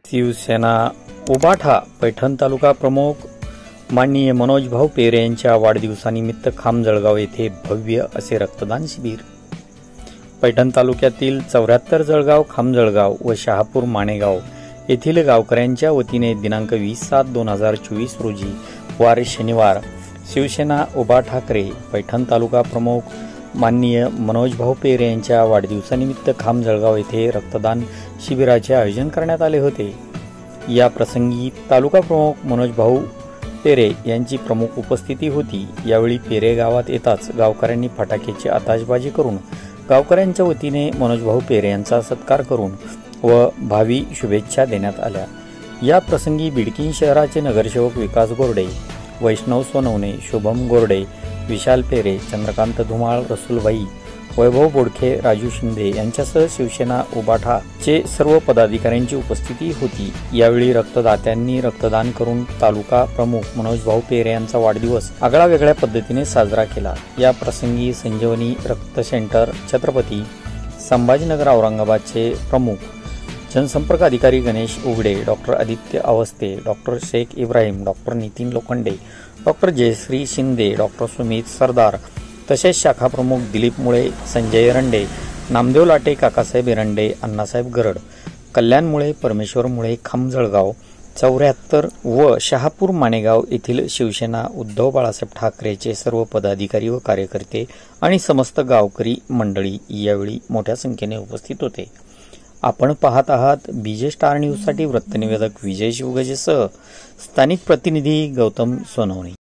शिवसेना उबाठा पैठण तालुका प्रमुख माननीय मनोज भाऊ पेरे यांच्या वाढदिवसानिमित्त खामजळगाव येथे भव्य असे रक्तदान शिबिर। पैठण तालुक्यातील 74 जळगाव, खामजळगाव व शहापूर माणेगाव येथील गावकऱ्यांच्या वतीने दिनांक 20/7/2024 रोजी वार शनिवार शिवसेना उभा ठाकरे पैठण तालुका प्रमुख माननीय मनोज भाऊ पेरे यांच्या वाढदिवसानिमित्त खामजळगाव येथे रक्तदान शिबिराचे आयोजन करण्यात आले होते। या प्रसंगी तालुका प्रमुख मनोज भाऊ पेरे यांची प्रमुख उपस्थिती होती। यावेळी पेरे गावात येताच गावकऱ्यांनी फटाक्याची आताशबाजी करून गावकऱ्यांच्या वतीने मनोज भाऊ पेरे यांचा सत्कार करून व भावी शुभेच्छा देण्यात आल्या। या प्रसंगी बिडकीन शहराचे नगरसेवक विकास गोरडे, वैष्णव सोनवणे, शुभम गोरडे, विशाल पेरे, चंद्रकांत धुमाळ, रसूलभाई, वैभव बोडखे, राजू शिंदे यांच्यासह शिवसेना उबाठाचे सर्व पदाधिकाऱ्यांची उपस्थिती होती। यावेळी रक्तदात्यांनी रक्तदान करून तालुका प्रमुख मनोज भाऊ पेरे यांचा वाढदिवस आगळ्यावेगळ्या पद्धतीने साजरा केला। या प्रसंगी संजीवनी रक्त सेंटर छत्रपती संभाजीनगर औरंगाबादचे प्रमुख जनसंपर्क अधिकारी गणेश उघडे, doctor Aditya Awasthe, doctor Shaikh Ibrahim, doctor Nitin Lokhande, doctor Jayashree Shinde, doctor Sumit Sardar तसेच शाखा प्रमुख दिलीप मुळे, संजय रंडे, नामदेव लाटे, काकासाहेब एरंडे, अण्णासाहेब गरड, कल्याण मुळे, परमेश्वर मुळे, खामजळगाव 74 व शहापूर माणेगाव येथील शिवसेना उद्धव बाळासाहेब ठाकरेचे सर्व पदाधिकारी व कार्यकर्ते आणि समस्त गावकरी मंडळी यावेळी मोठ्या संख्येने उपस्थित होते। आपण पाहत आहात बीजे स्टार न्यूज साठी वृत्तनिवेदक विजय शिवगजेसह स्थानिक प्रतिनिधी गौतम सोनवणे।